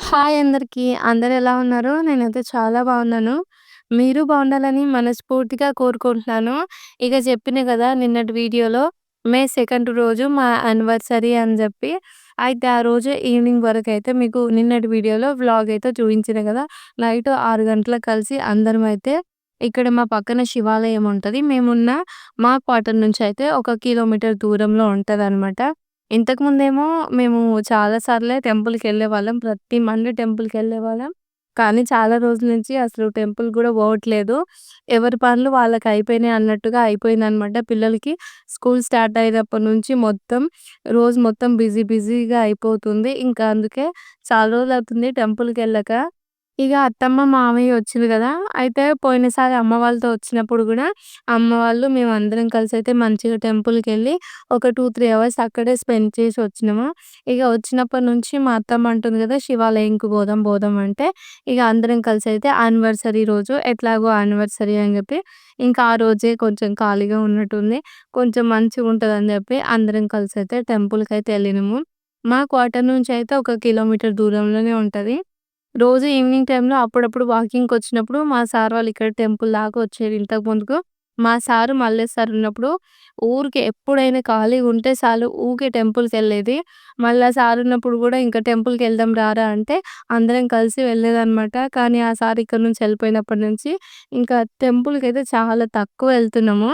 Hi అందరికీ. అందరెలా ఉన్నారు? నేనైతే చాలా బాగున్నాను. మీరు బాగుండాలని మనస్ఫూర్తిగా కోరుకుంటున్నాను. ఇక చెప్పిన గదా! నిన్నటి వీడియోలో మే 2 రోజు మా యానివర్సరీ అని జెప్పి, అయితే ఆ రోజు ఈవినింగ్ వరకైతే మీకు నిన్నటి వీడియోలో వ్లాగ్ అయితే చూయించిన గదా! నైట్ 6 గంటలకు కలిసి అందరమైతే ఇక్కడ మా పక్కన శివాలయం ఉంటది. మేమున్న మా క్వార్టర్ నుంచయితే ఒక కిలోమీటర్ దూరంలో ఉంటదనమాట. ఇంతకుముందేమో మేము చాలా సార్లే టెంపుల్‌కెళ్ళేవాళ్ళం. ప్రతి మండే టెంపుల్‌కెళ్ళేవాళ్ళం. కానీ చాలా రోజుల నుంచి అసలు టెంపుల్ గూడా పోవట్లేదు. ఎవరి పనులు వాళ్ళకయిపోయినాయి అన్నట్టుగా అయిపోయిందనమాట. పిల్లలకి స్కూల్ స్టార్ట్ అయినప్పటి నుంచి మొత్తం రోజు మొత్తం బిజీగా అయిపోతుంది. ఇంకా అందుకే చాలా రోజులవుతుంది టెంపుల్‌కెళ్ళక. ఇగ అత్తమ్మ, మామయ్య వచ్చిర్రు గదా! అయితే పోయినసారి అమ్మ వాళ్ళతో వచ్చినప్పుడు గూడా అమ్మ వాళ్ళు, మేమందరం కలిసయితే మంచిగా టెంపుల్‌కెళ్ళి ఒక 2, 3 అవర్స్ అక్కడే స్పెండ్ చేసి వచ్చినాము. ఇగ వచ్చినప్పటి నుంచి మా అత్తమ్మ అంటుంది గదా! శివాలయంకి పోదాం అంటే, ఇగ అందరం కలిసయితే యానివర్సరీ రోజు ఎట్లాగో యానివర్సరీ అని జెప్పి, ఇంకా ఆ రోజే కొంచెం ఖాళీగా ఉన్నట్టుంది. కొంచెం మంచిగుంటదని జెప్పి అందరం కలిసయితే టెంపుల్‌కయితే ఎళ్ళినాము. మా క్వార్టర్ నుంచయితే ఒక కిలోమీటర్ దూరంలోనే ఉంటది. రోజు ఈవినింగ్ టైమ్‌లో అప్పుడప్పుడు వాకింగ్‌కొచ్చినప్పుడు మా సార్ వాళ్ళు ఇక్కడ టెంపుల్ దాకా వచ్చేది ఇంతకు ముందుకు. మా సారు, మల్లేష్ సార్ ఉన్నప్పుడు ఊరికే ఎప్పుడైనా ఖాళీగుంటే చాలు ఊకే టెంపుల్‌కెళ్ళేది. మళ్ళా సార్ ఉన్నప్పుడు గూడా ఇంకా టెంపుల్‌కెళ్దాం రారా అంటే అందరం కలిసి వెళ్ళేదనమాట. కానీ ఆ సార్ ఇక్కడి నుంచి వెళ్ళిపోయినప్పటి నుంచి ఇంకా టెంపుల్‌కైతే చాలా తక్కువ ఎళ్తున్నాము.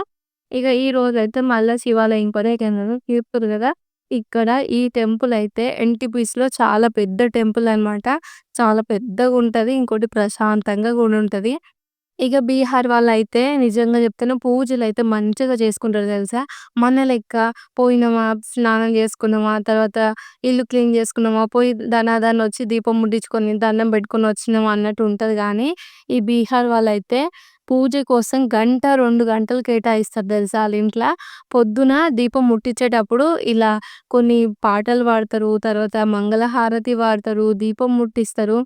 ఇగ ఈ రోజైతే మళ్ళా శివాలయం కొనైకెళ్ళాను. చెప్తుర్రు గదా! ఇక్కడ ఈ టెంపుల్ అయితే ఎన్‌టీపీసీలో చాలా పెద్ద టెంపుల్ అనమాట. చాలా పెద్దగుంటది. ఇంకోటి ప్రశాంతంగా గూడా ఉంటది. ఇక బీహార్ వాళ్ళైతే నిజంగా చెప్తున్నా పూజలైతే మంచిగా చేసుకుంటారు తెలుసా! మన లెక్క పోయినామా, స్నానం చేసుకున్నామా, తర్వాత ఇల్లు క్లీన్ చేసుకున్నామా, పోయి ధనాధనొచ్చి దీపం ముట్టించుకొని, దండం పెట్టుకొని వచ్చినామా అన్నట్టు ఉంటది గానీ, ఈ బీహార్ వాళ్ళైతే పూజ కోసం గంట, 2 గంటలు కేటాయిస్తారు తెలుసా ఆళ్ళింట్ల. పొద్దున దీపం ముట్టించేటప్పుడు ఇలా కొన్ని పాటలు పాడతారు. తర్వాత మంగళహారతి పాడతారు. దీపం ముట్టిస్తారు.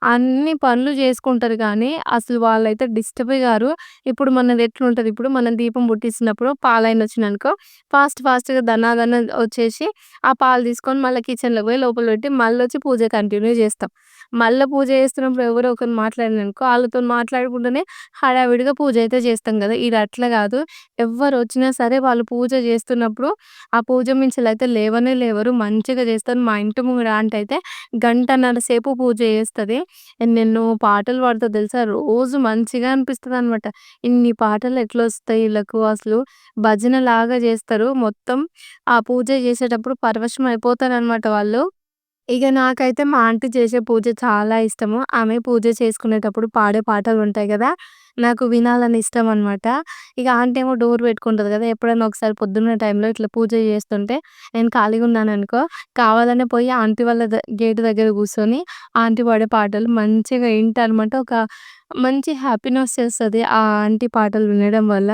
అన్ని పనులు జేసుకుంటారు గానీ, అసలు వాళ్ళైతే డిస్టర్బే గారు. ఇప్పుడు మనది ఎట్లుంటది, ఇప్పుడు మనం దీపం ముట్టిస్తున్నప్పుడు పాలయనొచ్చిందనుకో, ఫాస్ట్‌గా దనాదన వచ్చేసి, ఆ పాలు తీసుకొని మళ్ళా కిచెన్‌లోకి పోయి లోపల పెట్టి, మళ్ళొచ్చి పూజ కంటిన్యూ జేస్తాం. మళ్ళా పూజ చేస్తున్నప్పుడు ఎవరో ఒకరు మాట్లాడిననుకో, ఆళ్ళతోని మాట్లాడుకుంటూనే హడావిడిగా పూజ అయితే చేస్తాం గదా! ఇది అట్లా గాదు. ఎవ్వరొచ్చినా సరే వాళ్ళు పూజ జేస్తున్నప్పుడు, ఆ పూజ మించలైతే లేవనే లేవరు. మంచిగా జేస్తారు. మా ఇంటి ముంగడ ఆంటీ అయితే గంటన్నర సేపు పూజ చేస్తది. ఎన్నెన్నో పాటలు పాడుతది తెలుసా! రోజు మంచిగా అనిపిస్తదనమాట. ఇన్ని పాటలు ఎట్లొస్తాయి ఈళ్ళకు అసలు భజనలాగా జేస్తారు. మొత్తం ఆ పూజ చేసేటప్పుడు పరవశం అయిపోతారనమాట వాళ్ళు. ఇగ నాకైతే మా ఆంటీ చేసే పూజ చాలా ఇష్టము. ఆమె పూజ చేసుకునేటప్పుడు పాడే పాటలుంటాయి గదా! నాకు వినాలని ఇష్టమనమాట. ఇగ ఆంటీ ఏమో డోర్ పెట్టుకుంటది గదా! ఎప్పుడైనా ఒకసారి పొద్దున్న టైంలో ఇట్లా పూజ చేస్తుంటే నేను ఖాళీగున్నాననుకో, కావాలనే పోయి ఆంటీ వాళ్ళ గేట్ దగ్గర కూర్చొని ఆంటీ పాడే పాటలు మంచిగా ఇంటా అనమాట. ఒక మంచి హ్యాపీనెస్ చేస్తది ఆ ఆంటీ పాటలు వినడం వల్ల.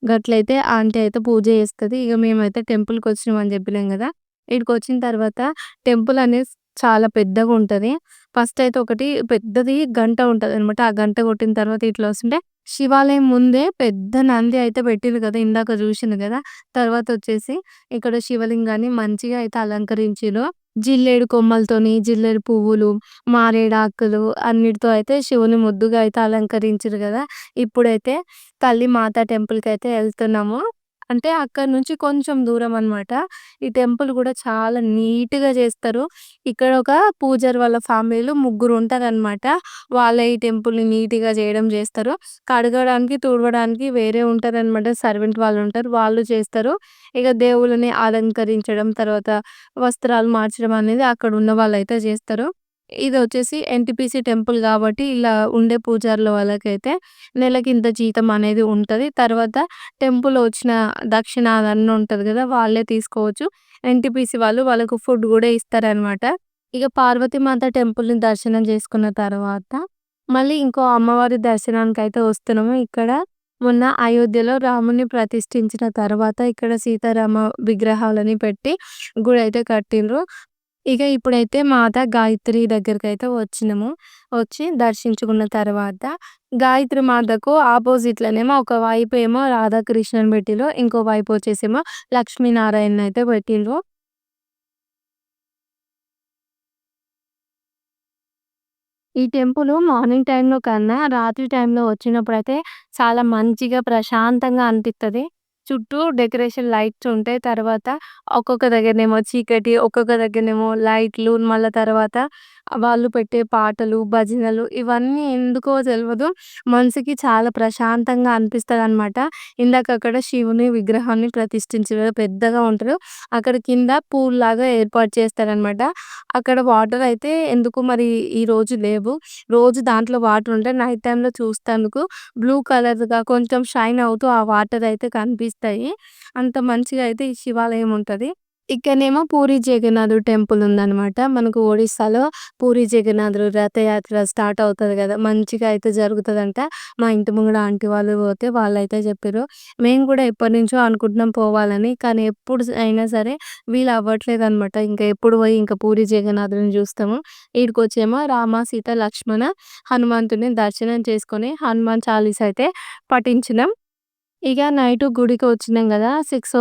గట్లయితే ఆంటీ అయితే పూజ చేస్తది. ఇగ మేమైతే టెంపుల్‌కొచ్చినాం అని చెప్పినాం గదా! ఈడికొచ్చిన తర్వాత టెంపుల్ అనేది చాలా పెద్దగుంటది. ఫస్ట్ అయితే ఒకటి పెద్దది గంట ఉంటదనమాట. ఆ గంట కొట్టిన తర్వాత ఇట్లా వస్తుంటే శివాలయం ముందే పెద్ద నంది అయితే పెట్టిర్రు గదా! ఇందాక జూషిండ్రు గదా! తర్వాతొచ్చేసి ఇక్కడ శివలింగాన్ని మంచిగా అయితే అలంకరించిర్రు. జిల్లేడు కొమ్మలతోని, జిల్లేడు పువ్వులు, మారేడాకులు అన్నిటితో అయితే శివుని ముద్దుగా అయితే అలంకరించిర్రు గదా! ఇప్పుడైతే తల్లి మాత టెంపుల్‌కైతే ఎళ్తున్నాము. అంటే అక్కడి నుంచి కొంచెం దూరం అనమాట. ఈ టెంపుల్ గూడా చాలా నీట్‌గా జేస్తారు. ఇక్కడ ఒక పూజారి వాళ్ళ ఫ్యామిలీలో ముగ్గురుంటారనమాట. వాళ్ళే ఈ టెంపుల్‌ని నీట్‌గా జేయడం జేస్తారు. కడగడానికి, తుడవడానికి వేరే ఉంటారనమాట. సర్వెంట్ వాళ్ళుంటారు. వాళ్ళు చేస్తారు. ఇగ దేవుళ్ళని అలంకరించడం, తర్వాత వస్త్రాలు మార్చడం అనేది అక్కడున్న వాళ్ళైతే జేస్తారు. ఇదొచ్చేసి ఎన్‌టీపీసీ టెంపుల్ గాబట్టి ఇలా ఉండే పూజారుల వాళ్ళకైతే నెలకింత జీతం అనేది ఉంటది. తర్వాత టెంపుల్‌లో వచ్చిన దక్షిణ అదన్నీ ఉంటది గదా! వాళ్ళే తీసుకోవచ్చు. ఎన్‌టీపీసీ వాళ్ళు వాళ్ళకు ఫుడ్ గూడా ఇస్తారనమాట. ఇగ పార్వతీమాత టెంపుల్‌ని దర్శనం చేసుకున్న తర్వాత, మళ్ళీ ఇంకో అమ్మవారి దర్శనానికైతే వస్తున్నాము. ఇక్కడ మొన్న అయోధ్యలో రాముడిని ప్రతిష్ఠించిన తర్వాత ఇక్కడ సీతారామ విగ్రహాలని పెట్టి గుడైతే కట్టిండ్రు. ఇక ఇప్పుడైతే మాత గాయత్రి దగ్గరకైతే వచ్చినాము. వచ్చి దర్శించుకున్న తర్వాత గాయత్రి మాతకు ఆపోజిట్‌లోనేమో ఒక వైపేమో రాధాకృష్ణని పెట్టిర్రు. ఇంకో వైపు వచ్చేసేమో లక్ష్మీనారాయణ్‌నయితే పెట్టిండ్రు. ఈ టెంపులు మార్నింగ్ టైమ్‌లో కన్నా రాత్రి టైమ్‌లో వచ్చినప్పుడైతే చాలా మంచిగా ప్రశాంతంగా అనిపిత్తది. చుట్టూ డెకరేషన్ లైట్స్ ఉంటాయి. తర్వాత ఒక్కొక్క దగ్గరనేమో చీకటి, ఒక్కొక్క దగ్గరనేమో లైట్లు, మళ్ళా తర్వాత వాళ్ళు పెట్టే పాటలు, భజనలు ఇవన్నీ ఎందుకో తెలవదు. మనసుకి చాలా ప్రశాంతంగా అనిపిస్తదనమాట. ఇందాక అక్కడ శివుని విగ్రహాన్ని ప్రతిష్ఠించారు. పెద్దగా ఉంటారు. అక్కడ కింద పూల్‌లాగా ఏర్పాటు చేస్తారనమాట. అక్కడ వాటర్ అయితే ఎందుకో మరి ఈరోజు లేవు. రోజు దాంట్లో వాటర్ ఉంటాయి. నైట్ టైమ్‌లో చూస్తందుకు బ్లూ కలర్‌గా కొంచెం షైన్ అవుతూ ఆ వాటర్ అయితే కనిపిస్తాయి. అంత మంచిగా అయితే ఈ శివాలయం ఉంటది. ఇక్కడనేమో పూరి జగన్నాథుడు టెంపుల్ ఉందనమాట. మనకు ఒడిస్సాలో పూరి జగన్నాథుడు రథయాత్ర స్టార్ట్ అవుతది గదా! మంచిగా అయితే జరుగుతదంట. మా ఇంటి ముంగడ ఆంటీ వాళ్ళు పోతే వాళ్ళైతే చెప్పిర్రు. మేము గూడా ఎప్పటినుంచో అనుకుంటున్నాం పోవాలని. కానీ ఎప్పుడు అయినా సరే వీలు అవ్వట్లేదనమాట. ఇంకా ఎప్పుడు పోయి ఇంకా పూరి జగన్నాథుడిని జూస్తాము. ఈడికొచ్చేమో రామ, సీత, లక్ష్మణ, హనుమంతుడిని దర్శనం చేసుకొని హనుమాన్ చాలీసా అయితే పఠించినాం. ఇగ నైటు గుడికి వచ్చినాం గదా! 6:00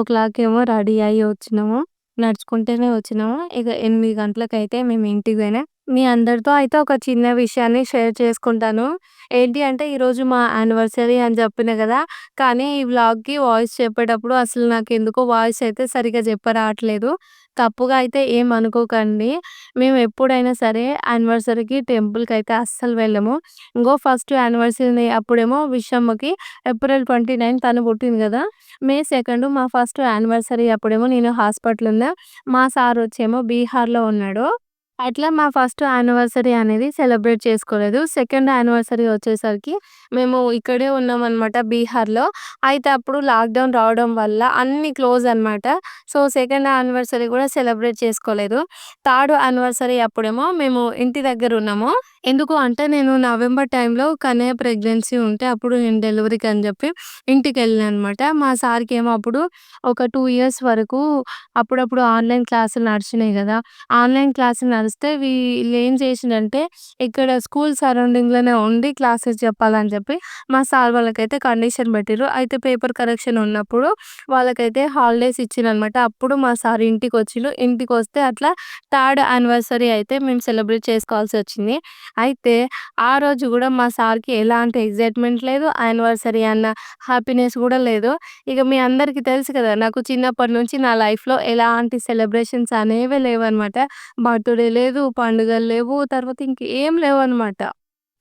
ఏమో రెడీ అయ్యి వచ్చినాము. నడుచుకుంటూనే వచ్చినాము. ఇక 8 గంటలకైతే మేము ఇంటికి పోయినాం. మీ అందరితో అయితే ఒక చిన్న విషయాన్ని షేర్ చేసుకుంటాను. ఏంటి అంటే ఈరోజు మా యానివర్సరీ అని చెప్పిన గదా! కానీ ఈ వ్లాగ్‌కి వాయిస్ చెప్పేటప్పుడు అసలు నాకెందుకో వాయిస్ అయితే సరిగ్గా చెప్పరాట్లేదు. తప్పుగా అయితే ఏమనుకోకండి. మేము ఎప్పుడైనా సరే యానివర్సరీకి టెంపుల్‌కైతే అస్సలు వెళ్ళము. ఇంగో ఫస్ట్ యానివర్సరీ అప్పుడేమో విషమ్మకి ఏప్రిల్ 29 తను పుట్టింది గదా! మే 2 మా ఫస్ట్ యానివర్సరీ అప్పుడేమో నేను హాస్పిటల్ ఉన్నా. మా సారొచ్చేమో బీహార్‌లో ఉన్నాడు. అట్లా మా ఫస్ట్ యానివర్సరీ అనేది సెలబ్రేట్ చేసుకోలేదు. సెకండ్ యానివర్సరీ వచ్చేసరికి మేము ఇక్కడే ఉన్నామనమాట బీహార్‌లో. అయితే అప్పుడు లాక్‌డౌన్ రావడం వల్ల అన్నీ క్లోజ్ అనమాట. సో, సెకండ్ యానివర్సరీ గూడా సెలబ్రేట్ చేసుకోలేదు. థర్డ్ యానివర్సరీ అప్పుడేమో మేము ఇంటి దగ్గరున్నాము. ఎందుకు అంటే నేను నవంబర్ టైంలో కన్నయ్య ప్రెగ్నెన్సీ ఉంటే అప్పుడు నేను డెలివరీకని జెప్పి ఇంటికెళ్ళాననమాట. మా సార్‌కేమో అప్పుడు ఒక 2 ఇయర్స్ వరకు అప్పుడప్పుడు ఆన్‌లైన్ క్లాసులు నడిచినాయి గదా! ఆన్‌లైన్ క్లాసులు నడిస్తే వీళ్ళేం చేసిండంటే ఇక్కడ స్కూల్ సరౌండింగ్‌లోనే ఉండి క్లాసెస్ చెప్పాలని చెప్పి మా సార్ వాళ్ళకైతే కండిషన్ పెట్టిర్రు. అయితే పేపర్ కరెక్షన్ ఉన్నప్పుడు వాళ్ళకైతే హాలిడేస్ ఇచ్చిరనమాట. అప్పుడు మా సార్ ఇంటికొచ్చిర్రు. ఇంటికొస్తే అట్లా థర్డ్ యానివర్సరీ అయితే మేము సెలబ్రేట్ చేసుకోవాల్సొచ్చింది. అయితే ఆ రోజు గూడా మా సార్‌కి ఎలాంటి ఎక్సైట్‌మెంట్ లేదు. యానివర్సరీ అన్న హ్యాపీనెస్ గూడా లేదు. ఇక మీ అందరికీ తెలుసు కదా! నాకు చిన్నప్పటి నుంచి నా లైఫ్‌లో ఎలాంటి సెలబ్రేషన్స్ అనేవే లేవనమాట. బర్త్‌డే లేదు, పండుగలు లేవు, తర్వాత ఇంకేం లేవనమాట.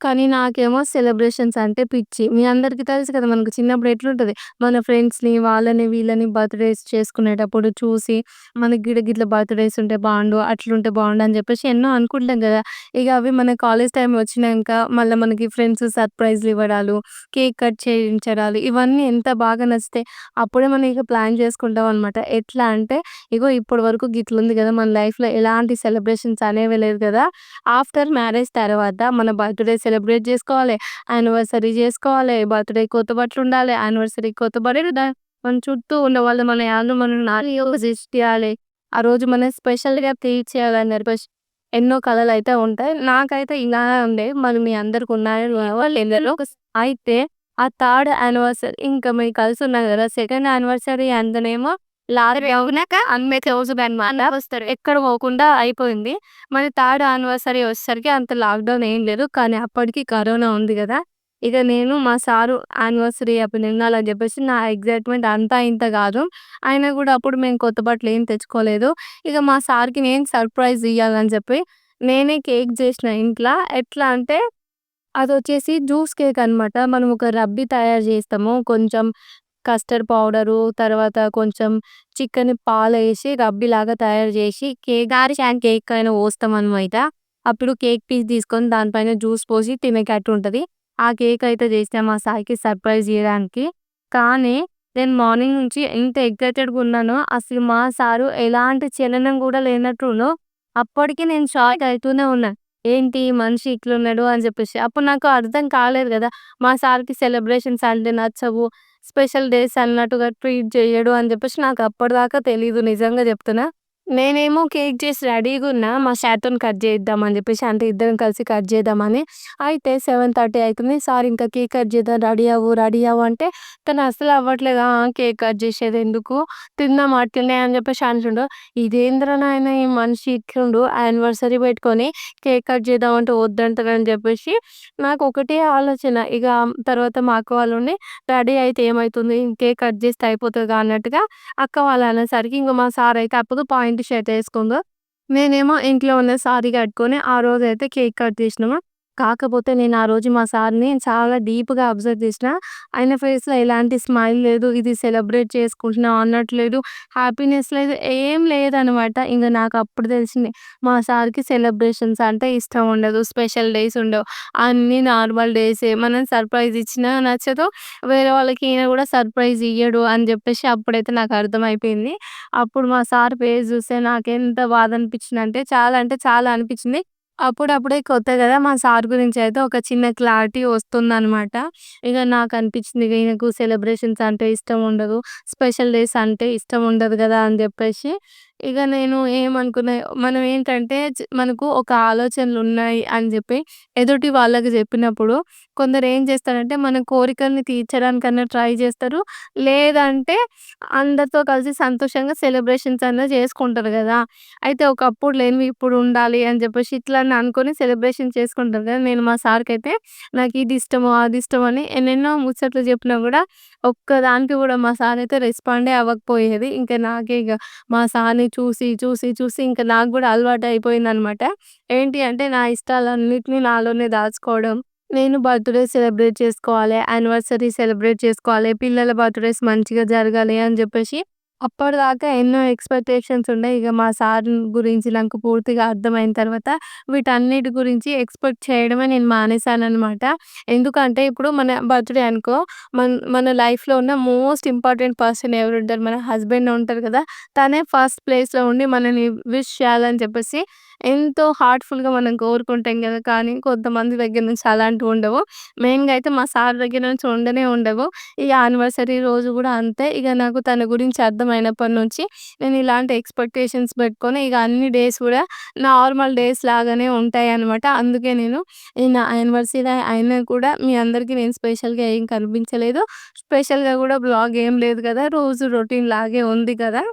కానీ నాకేమో సెలబ్రేషన్స్ అంటే పిచ్చి. మీ అందరికీ తెలుసు కదా! మనకు చిన్నప్పుడు ఎట్లుంటది. మన ఫ్రెండ్స్‌ని, వాళ్ళని, వీళ్ళని బర్త్‌డేస్ చేసుకునేటప్పుడు చూసి, మనకి గిడ గిట్ల బర్త్‌డేస్ ఉంటే బావుండు, అట్లుంటే బావుండు అని చెప్పేసి ఎన్నో అనుకుంటాం గదా! ఇక అవి మన కాలేజ్ టైమ్ వచ్చినంక మళ్ళా మనకి ఫ్రెండ్స్ సర్ప్రైజ్‌లు ఇవ్వడాలు, కేక్ కట్ చేయించడాలు ఇవన్నీ ఎంత బాగా నచ్చుతాయి. అప్పుడే మనం ఇక ప్లాన్ చేసుకుంటాం అనమాట. ఎట్లా అంటే, ఇగో ఇప్పటి వరకు గిట్లుంది గదా! మన లైఫ్‌లో ఎలాంటి సెలబ్రేషన్స్ అనేవి లేదు గదా! ఆఫ్టర్ మ్యారేజ్ తర్వాత మన బర్త్‌డే సెలబ్రేట్ జేసుకోవాలి. యానివర్సరీ జేసుకోవాలి. బర్త్‌డే కొత్త బట్టలుండాలి. యానివర్సరీ కొత్త బట్టలు మన చుట్టూ ఉన్నవాళ్ళు మన యాళ్ళు మనల్ని విష్ చేయాలి. ఆ రోజు మనం స్పెషల్‌గా ట్రీట్ చేయాలని చెప్పేసి ఎన్నో కలలైతే ఉంటాయి. నాకైతే ఇలానే ఉండే. మరి మీ అందరికి ఉన్నాయో లేవో లేదో అయితే ఆ థర్డ్ యానివర్సరీ ఇంకా మేము కలిసున్నాం గదా! సెకండ్ యానివర్సరీ అంటేనేమో లారీ అవునాక అమ్మే క్లోజ్‌గనమాట. వస్తారు. ఎక్కడ పోకుండా అయిపోయింది. మరి థర్డ్ యానివర్సరీ వచ్చేసరికి అంత లాక్‌డౌన్ ఏం లేదు. కానీ అప్పటికి కరోనా ఉంది గదా! ఇక నేను మా సారు యానివర్సరీ అప్పుడు నిన్నాలని జెప్పేసి నా ఎక్సైట్‌మెంట్ అంతా ఇంత గాదు. అయినా గూడా అప్పుడు మేము కొత్త బట్టలు ఏం తెచ్చుకోలేదు. ఇక మా సార్‌కి నేను సర్ప్రైజ్ ఇయ్యాలని చెప్పి నేనే కేక్ జేసిన ఇంట్ల. ఎట్లా అంటే అదొచ్చేసి జ్యూస్ కేక్ అనమాట. మనం ఒక రబ్బీ తయారు జేస్తాము. కొంచెం కస్టర్డ్ పౌడరు, తర్వాత కొంచెం చిక్కని పాలేసి రబ్బీలాగా తయారు జేసి కేక్ పైన పోస్తామనమాట. అప్పుడు కేక్ పీస్ తీసుకొని దానిపైన జ్యూస్ పోసి తినేటట్టుంటది. ఆ కేక్ అయితే చేసినా మా సాయికి సర్ప్రైజ్ ఇయ్యడానికి. కానీ నేను మార్నింగ్ నుంచి ఎంత ఎక్సైటెడ్‌గా ఉన్నానో అసలు మా సారు ఎలాంటి చలనం గూడా లేనట్టును అప్పటికి నేను షాక్ అయితూనే ఉన్నా. ఏంటి ఈ మనిషి ఇట్లున్నాడు అని జెప్పేసి. అప్పుడు నాకు అర్థం కాలేదు గదా! మా సార్‌కి సెలబ్రేషన్స్ అంటే నచ్చవు. స్పెషల్ డేస్ అన్నట్టుగా ట్రీట్ జెయ్యడు అని జెప్పేసి నాకు అప్పటిదాకా తెలీదు నిజంగా జెప్తున్నా. నేనేమో కేక్ చేసి రెడీగున్నా. మా సార్‌తోని కట్ చేయిద్దాం అని జెప్పేసి అంటే ఇద్దరం కలిసి కట్ చేద్దామని. అయితే 7:30 అయితుంది. సార్ ఇంకా కేక్ కట్ చేద్దాం రెడీ అవ్వు అంటే తను అస్సలు అవ్వట్లేదు. కేక్ కట్ చేసేదెందుకు తిందాం అట్లనే అని జెప్పేసి అంటుండు. ఇదేందిరా నాయన ఈ మనిషి ఇట్లుండు యానివర్సరీ పెట్టుకొని కేక్ కట్ చేద్దాం అంటే వద్దంటారని జెప్పేసి నాకు ఒకటే ఆలోచన. ఇగ తర్వాత మా అక్క వాళ్ళుండి రెడీ అయితే ఏమైతుంది కేక్ కట్ చేస్తే అయిపోతదిగా అన్నట్టుగా అక్క వాళ్ళు అనేసరికి ఇంక మా సారయితే అప్పుడు పాయింట్ షర్ట్ ఏసుకుండు. నేనేమో ఇంట్లో ఉన్న సారీ కట్టుకొని ఆ రోజైతే కేక్ కట్ చేసినాము. కాకపోతే నేను ఆ రోజు మా సార్‌ని చాలా డీప్‌గా అబ్జర్వ్ చేసిన. ఆయన ఫేస్‌లో ఎలాంటి స్మైల్ లేదు. ఇది సెలబ్రేట్ చేసుకుంటున్నాం అన్నట్టు లేదు. హ్యాపీనెస్ లేదు. ఏం లేదనమాట. ఇంక నాకప్పుడు తెలిసింది. మా సార్‌కి సెలబ్రేషన్స్ అంటే ఇష్టం ఉండదు. స్పెషల్ డేస్ ఉండవు. అన్నీ నార్మల్ డేసే. మనం సర్ప్రైజ్ ఇచ్చినా నచ్చదు. వేరే వాళ్ళకి ఈయన గూడా సర్ప్రైజ్ ఇయ్యడు అని జెప్పేసి అప్పుడైతే నాకర్థమైపోయింది. అప్పుడు మా సార్ ఫేస్ జూస్తే నాకెంత బాధనిపించిందంటే చాలా అంటే చాలా అనిపించింది. అప్పుడప్పుడే కొత్త గదా! మా సార్ గురించయితే ఒక చిన్న క్లారిటీ వస్తుందనమాట. ఇగ నాకనిపించింది ఇగ ఈయనకు సెలబ్రేషన్స్ అంటే ఇష్టం ఉండదు. స్పెషల్ డేస్ అంటే ఇష్టం ఉండదు గదా! అని జెప్పేసి ఇగ నేను ఏమనుకున్నా మనం ఏంటంటే మనకు ఒక ఆలోచనలున్నాయి అని జెప్పి ఎదుటి వాళ్ళకి జెప్పినప్పుడు కొందరేం చేస్తారంటే మన కోరికల్ని తీర్చడానికన్నా ట్రై జేస్తారు. లేదంటే అందరితో కలిసి సంతోషంగా సెలబ్రేషన్స్ అన్నా చేసుకుంటారు గదా! అయితే ఒకప్పుడు లేనివి ఇప్పుడు ఉండాలి అని జెప్పేసి ఇట్లని అనుకోని సెలబ్రేషన్ చేసుకుంటారు కదా! నేను మా సార్‌కైతే నాకిది ఇష్టము, అది ఇష్టమని ఎన్నెన్నో ముచ్చట్లు జెప్పినా గూడా ఒక్కదానికి గూడా మా సారయితే రెస్పాండే అవ్వకపోయేది. ఇంక నాకే ఇగ మా సార్‌ని చూసి ఇంక నాకు గూడా అలవాటయిపోయిందనమాట. ఏంటి అంటే నా ఇష్టాలన్నిటిని నాలోనే దాచుకోవడం. నేను బర్త్‌డే సెలబ్రేట్ చేసుకోవాలి, యానివర్సరీ సెలబ్రేట్ చేసుకోవాలి, పిల్లల బర్త్‌డేస్ మంచిగా జరగాలి అని జెప్పేసి అప్పటిదాకా ఎన్నో ఎక్స్‌పెక్టేషన్స్ ఉండే. ఇగ మా సార్ గురించి నాకు పూర్తిగా అర్థమైన తర్వాత వీటన్నిటి గురించి ఎక్స్‌పెక్ట్ చేయడమే నేను మానేశాననమాట. ఎందుకంటే ఇప్పుడు మన బర్త్‌డే అనుకో మన లైఫ్‌లో ఉన్న మోస్ట్ ఇంపార్టెంట్ పర్సన్ ఎవరుంటారు? మన హస్బెండ్ ఉంటారు కదా! తనే ఫస్ట్ ప్లేస్‌లో ఉండి మనల్ని విష్ చేయాలని చెప్పేసి ఎంతో హార్ట్‌ఫుల్‌గా మనం కోరుకుంటాం గదా! కానీ కొంతమంది దగ్గర నుంచి అలాంటివుండవు. మెయిన్‌గా అయితే మా సార్ దగ్గర నుంచి ఉండవు. ఈ యానివర్సరీ రోజు గూడా అంతే. ఇగ నాకు తన గురించి అర్థమైనప్పటి నుంచి నేను ఇలాంటి ఎక్స్‌పెక్టేషన్స్ పెట్టుకొని ఇగ అన్ని డేస్ గూడా నార్మల్ డేస్ లాగానే ఉంటాయనమాట. అందుకే నేను నా యానివర్సరీ అయినా కూడా మీ అందరికి నేను స్పెషల్‌గా ఏం కనిపించలేదు. స్పెషల్‌గా గూడా వ్లాగ్ ఏం లేదు గదా! రోజు రొటీన్ లాగే ఉంది కదా!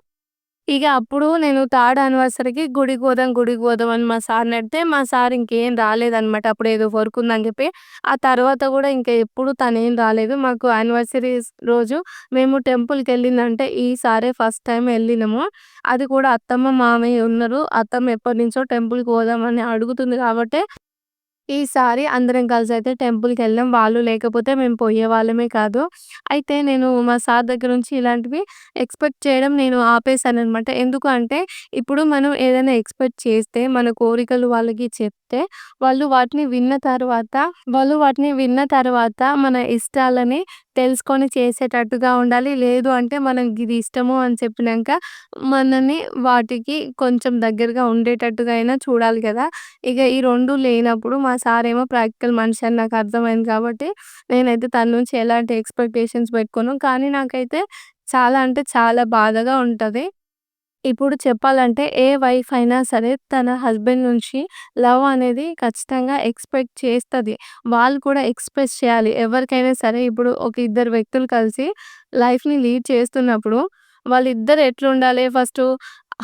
ఇగ అప్పుడు నేను థర్డ్ యానివర్సరీకి గుడికి పోదాం అని మా సార్‌ని అడిగితే, మా సార్ ఇంకేం రాలేదనమాట. అప్పుడేదో వర్క్ ఉందని చెప్పి. ఆ తర్వాత గూడా ఇంక ఎప్పుడు తనేం రాలేదు. మాకు యానివర్సరీస్ రోజు మేము టెంపుల్‌కెళ్ళిందంటే ఈసారే ఫస్ట్ టైమ్ ఎళ్ళినము. అది కూడా అత్తమ్మ, మామయ్య ఉన్నారు. అత్తమ్మ ఎప్పటినుంచో టెంపుల్‌కి పోదామని అడుగుతుంది కాబట్టే ఈసారి అందరం కలిసయితే టెంపుల్‌కెళ్ళాం. వాళ్ళు లేకపోతే మేము పోయేవాళ్ళమే కాదు. అయితే నేను మా సార్ దగ్గర నుంచి ఇలాంటివి ఎక్స్‌పెక్ట్ చేయడం నేను ఆపేసాననమాట. ఎందుకు అంటే ఇప్పుడు మనం ఏదైనా ఎక్స్‌పెక్ట్ చేస్తే మన కోరికలు వాళ్ళకి చెప్తే వాళ్ళు వాటిని విన్న తర్వాత మన ఇష్టాలని తెలుసుకొని చేసేటట్టుగా ఉండాలి. లేదు అంటే మనం గిది ఇష్టము అని చెప్పినంక మనని వాటికి కొంచెం దగ్గరగా ఉండేటట్టుగా అయినా చూడాలి కదా! ఇగ ఈ 2 లేనప్పుడు మా సారేమో ప్రాక్టికల్ మనిషి అని నాకర్థమైంది కాబట్టి, నేనైతే తన నుంచి ఎలాంటి ఎక్స్‌పెక్టేషన్స్ పెట్టుకోను. కానీ నాకైతే చాలా అంటే చాలా బాధగా ఉంటది. ఇప్పుడు చెప్పాలంటే ఏ వైఫ్ అయినా సరే తన హస్బెండ్ నుంచి లవ్ అనేది ఖచ్చితంగా ఎక్స్‌పెక్ట్ చేస్తది. వాళ్ళు కూడా ఎక్స్‌ప్రెస్ చేయాలి. ఎవరికైనా సరే ఇప్పుడు ఒక ఇద్దరు వ్యక్తులు కలిసి లైఫ్‌ని లీడ్ చేస్తున్నప్పుడు వాళ్ళిద్దరు ఎట్లుండాలి ఫస్టు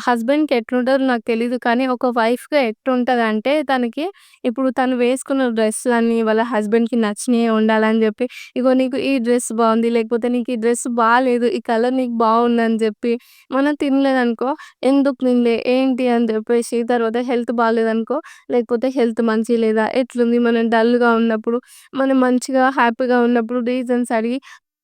హస్బెండ్‌కి ఎట్లుంటదో నాకు తెలీదు. కానీ ఒక వైఫ్‌గా ఎట్లుంటదంటే తనకి ఇప్పుడు తను వేసుకున్న డ్రెస్సులన్నీ వాళ్ళ హస్బెండ్‌కి నచ్చినయే ఉండాలని జెప్పి, ఇగో నీకు ఈ డ్రెస్ బావుంది. లేకపోతే నీకు ఈ డ్రెస్ బాలేదు. ఈ కలర్ నీకు బావుందని జెప్పి మనం తినలేదనుకో, ఎందుకు తినలే? ఏంటి? అని జెప్పేసి తర్వాత హెల్త్ బాలేదనుకో, లేకపోతే హెల్త్ మంచిగా లేదా? ఎట్లుంది? మనం డల్‌గా ఉన్నప్పుడు, మనం మంచిగా హ్యాపీగా ఉన్నప్పుడు రీజన్స్ అడిగి,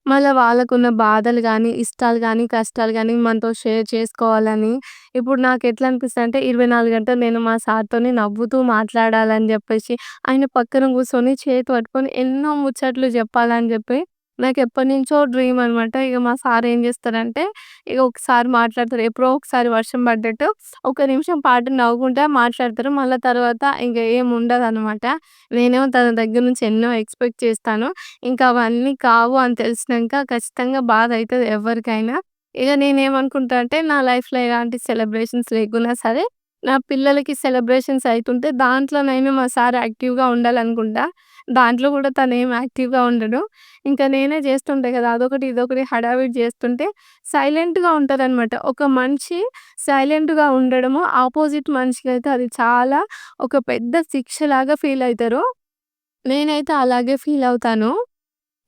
మళ్ళా వాళ్ళకున్న బాధలు గానీ, ఇష్టాలు గానీ, కష్టాలు గానీ మనతో షేర్ చేసుకోవాలని ఇప్పుడు నాకెట్లా అనిపిస్తదంటే 24 గంటలు నేను మా సార్‌తోని నవ్వుతూ మాట్లాడాలని జెప్పేసి, ఆయన పక్కన కూర్చొని చేతి పట్టుకొని ఎన్నో ముచ్చట్లు జెప్పాలని జెప్పి నాకెప్పటినుంచో డ్రీమ్ అనమాట. ఇగ మా సార్ ఏం జేస్తారంటే, ఇగ ఒకసారి మాట్లాడతారు. ఎప్పుడో ఒకసారి వర్షం పడ్డట్టు ఒక నిమిషం పాటు నవ్వుకుంటా మాట్లాడతారు. మళ్ళా తర్వాత ఇంక ఏముండదనమాట. నేనేమో తన దగ్గర నుంచి ఎన్నో ఎక్స్‌పెక్ట్ చేస్తాను. ఇంకా అవన్నీ కావు అని తెలిసినంక ఖచ్చితంగా బాధ అయితది ఎవరికైనా. ఇగ నేనేమనుకుంటా అంటే, నా లైఫ్‌లో ఎలాంటి సెలబ్రేషన్స్ లేకున్నా సరే, నా పిల్లలకి సెలబ్రేషన్స్ అయితుంటే దాంట్లోనైనా మా సార్ యాక్టివ్‌గా ఉండాలనుకుంటా. దాంట్లో గూడా తనేం యాక్టివ్‌గా ఉండడు. ఇంకా నేనే జేస్తుంటా గదా! అదొకటి, ఇదొకటి హడావిడి జేస్తుంటే సైలెంట్‌గా ఉంటారనమాట. ఒక మనిషి సైలెంట్‌గా ఉండడము ఆపోజిట్ మనిషికైతే అది చాలా ఒక పెద్ద శిక్షలాగా ఫీల్ అయితారు. నేనైతే అలాగే ఫీల్ అవుతాను.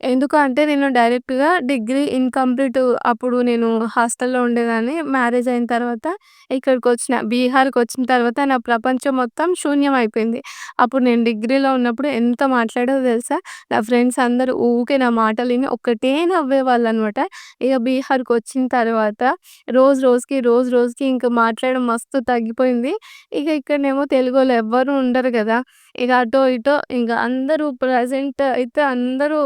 ఎందుకు అంటే నేను డైరెక్ట్‌గా డిగ్రీ ఇన్‌కంప్లీట్ అప్పుడు నేను హాస్టల్‌లో ఉండేదాన్ని. మ్యారేజ్ అయిన తర్వాత ఇక్కడికొచ్చిన. బీహార్‌కొచ్చిన తర్వాత నా ప్రపంచం మొత్తం శూన్యమైపోయింది. అప్పుడు నేను డిగ్రీలో ఉన్నప్పుడు ఎంత మాట్లాడేదో తెలుసా? నా ఫ్రెండ్స్ అందరూ ఊకే నా మాటలిని ఒకటే నవ్వేవాళ్ళనమాట. ఇక బీహార్‌కొచ్చిన తర్వాత రోజు రోజుకి ఇంక మాట్లాడడం మస్తు తగ్గిపోయింది. ఇక ఇక్కడనేమో తెలుగోళ్ళు ఎవ్వరు ఉండరు గదా! ఇగ అటో ఇటో ఇంగ అందరూ ప్రెజెంట్ అయితే అందరూ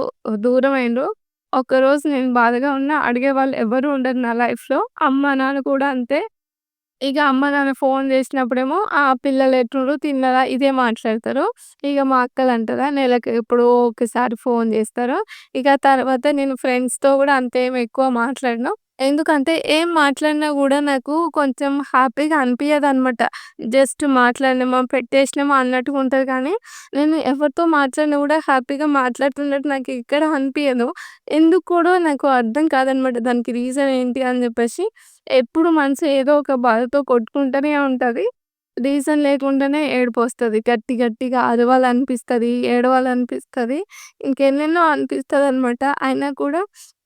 దూరమైండ్రు. ఒక్కరోజు నేను బాధగా ఉన్నా అడిగేవాళ్ళు ఎవరు ఉండరు నా లైఫ్‌లో. అమ్మ, నాన్న కూడా అంతే. ఇగ అమ్మ, నాన్న ఫోను జేసినప్పుడేమో పిల్లలు ఎట్లుర్రు, తిన్నారా ఇదే మాట్లాడతారు. ఇగ మా అక్కలంటారా నెలకి ఎప్పుడో ఒకసారి ఫోను జేస్తారు. ఇక తర్వాత నేను ఫ్రెండ్స్‌తో గూడా అంతేమి ఎక్కువ మాట్లాడను. ఎందుకంటే ఏం మాట్లాడినా గూడా నాకు కొంచెం హ్యాపీగా అనిపియదనమాట. జస్ట్ మాట్లాడినామా, పెట్టేసినామా అన్నట్టుగా ఉంటది కానీ, నేను ఎవరితో మాట్లాడినా గూడా హ్యాపీగా మాట్లాడుతున్నట్టు నాకు ఎక్కడ అనిపియదు. ఎందుకు కూడా నాకు అర్థం కాదనమాట. దానికి రీజన్ ఏంటి అని జెప్పేసి. ఎప్పుడు మనసు ఏదో ఒక బాధతో కొట్టుకుంటూనే ఉంటది. రీజన్ లేకుండానే ఏడుపొస్తది. గట్టి గట్టిగా అరవాలనిపిస్తది, ఏడవాలనిపిస్తది. ఇంకెన్నెన్నో అనిపిస్తదనమాట. అయినా కూడా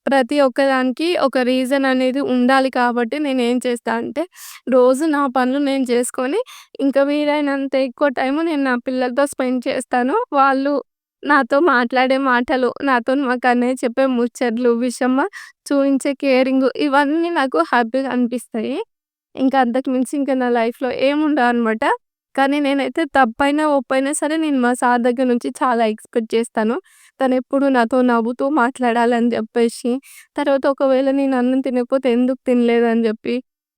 ప్రతి ఒక్కదానికి ఒక రీజన్ అనేది ఉండాలి కాబట్టి నేనేం చేస్తా అంటే, రోజు నా పనులు నేను చేసుకొని, ఇంకా వీలైనంత ఎక్కువ టైము నేను నా పిల్లలతో స్పెండ్ చేస్తాను. వాళ్ళు నాతో మాట్లాడే మాటలు, నాతోని మా కన్నయ్య చెప్పే ముచ్చట్లు, చూయించే కేరింగు ఇవన్నీ నాకు హ్యాపీగా అనిపిస్తాయి. ఇంకా అంతకు మించి ఇంకా నా లైఫ్‌లో ఏముండవనమాట. కానీ నేనైతే తప్పైనా, ఒప్పైనా సరే నేను మా సార్ దగ్గర నుంచి చాలా ఎక్స్‌పెక్ట్ చేస్తాను. తనెప్పుడు నాతో నవ్వుతూ మాట్లాడాలని జెప్పేసి, తర్వాత ఒకవేళ నేను అన్నం తినకపోతే ఎందుకు తినలేదని జెప్పి,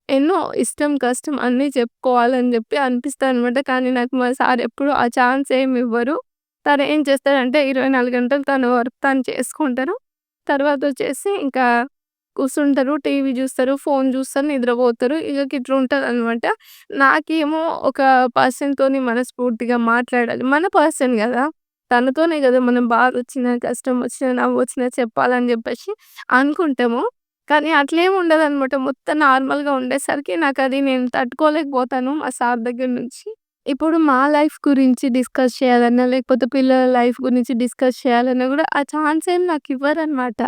ఎన్నో ఇష్టం, కష్టం అన్నీ చెప్పుకోవాలని జెప్పి అనిపిస్తదనమాట. కానీ నాకు మా సార్ ఎప్పుడు ఆ ఛాన్స్ ఏమి ఇవ్వరు. తనేం చేస్తాడంటే 24 గంటలు తన వర్క్ తను చేసుకుంటారు. తర్వాతొచ్చేసి ఇంకా కూసుంటరు, టీవీ జూస్తరు, ఫోను జూస్తరు, నిద్రబోతరు. ఇగ గిట్లుంటదనమాట. నాకేమో ఒక పర్సన్‌తోని మనస్ఫూర్తిగా మాట్లాడాలి. మన పర్సన్ గదా! తనతోనే గదా మనం బాధొచ్చినా, కష్టమొచ్చినా, నవ్వొచ్చినా చెప్పాలని జెప్పేసి అనుకుంటాము. కానీ అట్లేమి ఉండదనమాట. మొత్తం నార్మల్‌గా ఉండేసరికి నాకది నేను తట్టుకోలేకపోతాను మా సార్ దగ్గర నుంచి. ఇప్పుడు మా లైఫ్ గురించి డిస్కస్ చేయాలన్నా, లేకపోతే పిల్లల లైఫ్ గురించి డిస్కస్ చేయాలన్నా గూడా ఆ ఛాన్స్ ఏం నాకివ్వరనమాట.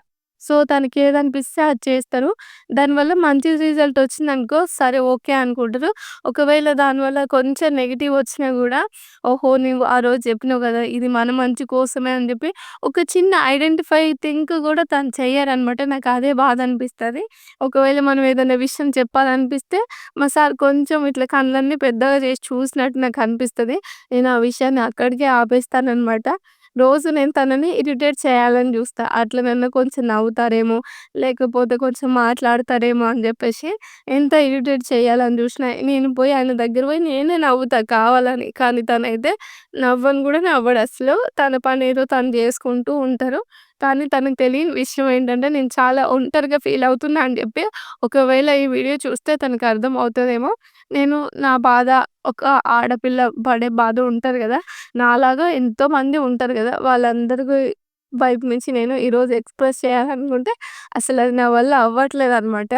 సో, తనకేదనిపిస్తే అది చేస్తారు. దానివల్ల మంచి రిజల్ట్ వచ్చిందనుకో, సరే ఓకే అనుకుంటారు. ఒకవేళ దానివల్ల కొంచెం నెగెటివ్ వచ్చినా గూడా, ఓహో! నువ్వు ఆ రోజు చెప్పినావు గదా! ఇది మన మంచి కోసమే అని జెప్పి, ఒక చిన్న ఐడెంటిఫై థింక్ గూడా తను చెయ్యరనమాట. నాకదే బాధనిపిస్తది. ఒకవేళ మనం ఏదైనా విషయం చెప్పాలనిపిస్తే, మా సార్ కొంచెం ఇట్లా కళ్ళన్నీ పెద్దగా చేసి చూసినట్టు నాకనిపిస్తది. నేను ఆ విషయాన్ని అక్కడికే ఆపేస్తాననమాట. రోజు నేను తనని ఇరిటేట్ చేయాలని జూస్తా. అట్లనన్నా కొంచెం నవ్వుతారేమో, లేకపోతే కొంచెం మాట్లాడతారేమో అని జెప్పేసి ఎంత ఇరిటేట్ చేయాలని జూషినా నేను పోయి ఆయన దగ్గర పోయి నేనే నవ్వుతా కావాలని. కానీ తనైతే నవ్వను గూడా నవ్వడసలు. తన పనేదో తను జేసుకుంటూ ఉంటారు. కానీ తనకు తెలియని విషయం ఏంటంటే నేను చాలా ఒంటరిగా ఫీల్ అవుతున్నా అని జెప్పి ఒకవేళ ఈ వీడియో చూస్తే తనకు అర్థమవుతదేమో. నేను నా బాధ ఒక ఆడపిల్ల పడే బాధ ఉంటది గదా! నాలాగా ఎంతోమంది ఉంటారు గదా! వాళ్ళందరికి వైపు నుంచి నేను ఈరోజు ఎక్స్‌ప్రెస్ చేయాలనుకుంటే అసలది నా వల్ల అవ్వట్లేదనమాట.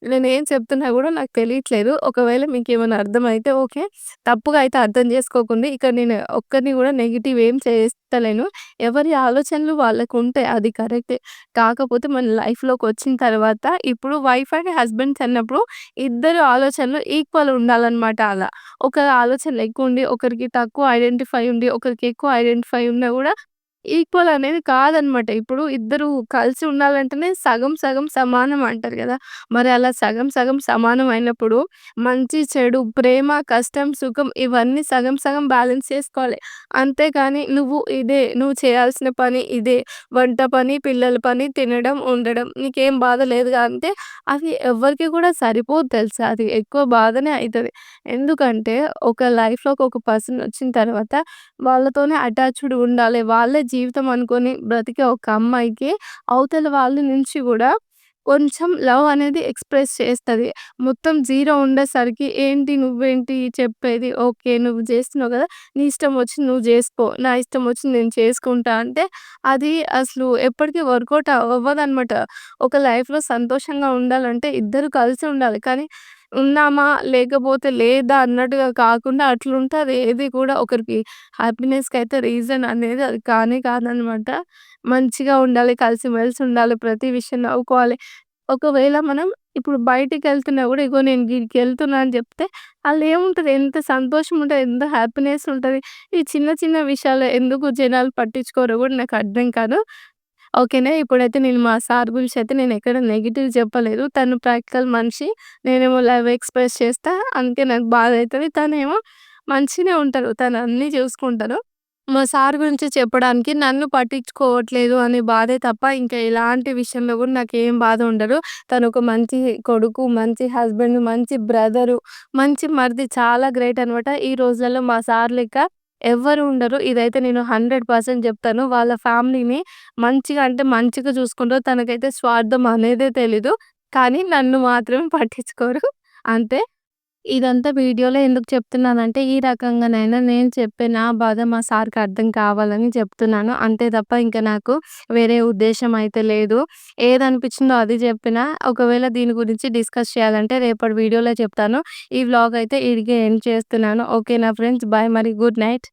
నేనేం చెప్తున్నా గూడా నాకు తెలియట్లేదు. ఒకవేళ మీకేమైనా అర్థమైతే ఓకే. తప్పుగా అయితే అర్థం జేసుకోకండి. ఇక్కడ నేను ఒక్కరిని గూడా నెగెటివ్ ఏం చేస్తలేను. ఎవరి ఆలోచనలు వాళ్ళకుంటాయి. అది కరెక్టే. కాకపోతే మన లైఫ్‌లోకొచ్చిన తర్వాత ఇప్పుడు వైఫ్ అండ్ హస్బెండ్స్ అన్నప్పుడు ఇద్దరి ఆలోచనలు ఈక్వల్ ఉండాలనమాట అలా. ఒకరి ఆలోచనలు ఎక్కువుండి, ఒకరికి తక్కువ ఐడెంటిఫై ఉండి, ఒకరికి ఎక్కువ ఐడెంటిఫై ఉన్నా గూడా ఈక్వల్ అనేది కాదనమాట. ఇప్పుడు ఇద్దరు కలిసి ఉండాలంటేనే సగం, సగం సమానం అంటారు గదా! మరి అలా సగం, సగం సమానం అయినప్పుడు మంచి, చెడు, ప్రేమ, కష్టం, సుఖం ఇవన్నీ సగం, సగం బ్యాలెన్స్ చేసుకోవాలి. అంతేగాని నువ్వు చేయాల్సిన పని ఇదే. వంట పని, పిల్లల పని, తినడం, ఉండడం. నీకేం బాధ లేదుగా అంటే అది ఎవ్వరికి కూడా సరిపోదు తెలుసా! అది ఎక్కువ బాధనే అయితది. ఎందుకంటే ఒక లైఫ్‌లోకి ఒక పర్సన్ వచ్చిన తర్వాత వాళ్ళతోనే అటాచ్‌డ్ ఉండాలి. వాళ్ళే జీవితం అనుకోని బ్రతికే ఒక అమ్మాయికి అవతల వాళ్ళ నుంచి గూడా కొంచెం లవ్ అనేది ఎక్స్‌ప్రెస్ చేస్తది. మొత్తం జీరో ఉండేసరికి ఏంటి నువ్వేంటి చెప్పేది? ఓకే. నువ్వు జేస్తున్నావు గదా! నీ ఇష్టం వచ్చింది నువ్వు జేసుకో. నా ఇష్టం వచ్చింది నేను చేసుకుంటా అంటే అది అసలు ఎప్పటికి వర్కౌట్ అవ్వదనమాట. ఒక లైఫ్‌లో సంతోషంగా ఉండాలంటే ఇద్దరు కలిసి ఉండాలి. కానీ ఉన్నామా? లేకపోతే లేదా? అన్నట్టుగా కాకుండా అట్లుంటది ఏది కూడా ఒకరికి హ్యాపీనెస్‌కైతే రీజన్ అనేది అది కానే కాదనమాట. మంచిగా ఉండాలి, కలిసిమెలిసి ఉండాలి, ప్రతి విషయం నవ్వుకోవాలి. ఒకవేళ మనం ఇప్పుడు బయటికెళ్తున్నా గూడా ఇగో నేను గీడికెళ్తున్నా అని జెప్తే ఆళ్ళేముంటది ఎంత సంతోషం ఉంటది, ఎంత హ్యాపీనెస్ ఉంటది. ఈ చిన్న చిన్న విషయాలు ఎందుకు జనాలు పట్టించుకోరో గూడా నాకు అర్థం కాదు. ఓకేనా. ఇప్పుడైతే నేను మా సార్ గురించయితే నేనెక్కడ నెగెటివ్ చెప్పలేదు. తను ప్రాక్టికల్ మనిషి. నేనేమో లవ్ ఎక్స్‌ప్రెస్ చేస్తా. అందుకే నాకు బాధయితది. తనేమో మంచిగనే ఉంటారు. తను అన్నీ చూసుకుంటారు. మా సార్ గురించి చెప్పడానికి నన్ను పట్టించుకోవట్లేదు అనే బాధే తప్ప ఇంకా ఎలాంటి విషయంలో గూడా నాకేం బాధ ఉండదు. తనొక మంచి కొడుకు, మంచి హస్బెండ్, మంచి బ్రదరు, మంచి మరిది చాలా గ్రేట్ అనమాట. ఈ రోజులలో మా సార్ లెక్క ఎవ్వరు ఉండరు. ఇదైతే నేను 100% చెప్తాను. వాళ్ళ ఫ్యామిలీని మంచిగా అంటే మంచిగా చూసుకుంటారు. తనకైతే స్వార్థం అనేదే తెలీదు. కానీ నన్ను మాత్రం పట్టించుకోరు. అంతే. ఇదంతా వీడియోలో ఎందుకు చెప్తున్నానంటే, ఈ రకంగానైనా నేను చెప్పే నా బాధ మా సార్‌కి అర్థం కావాలని చెప్తున్నాను. అంతే తప్ప ఇంక నాకు వేరే ఉద్దేశ్యం అయితే లేదు. ఏదనిపించిందో అది చెప్పినా, ఒకవేళ దీని గురించి డిస్కస్ చేయాలంటే రేపటి వీడియోలో చెప్తాను. ఈ వ్లాగ్ అయితే ఈడికే ఎండ్ చేస్తున్నాను. ఓకేనా ఫ్రెండ్స్. బాయ్ మరి. Good night.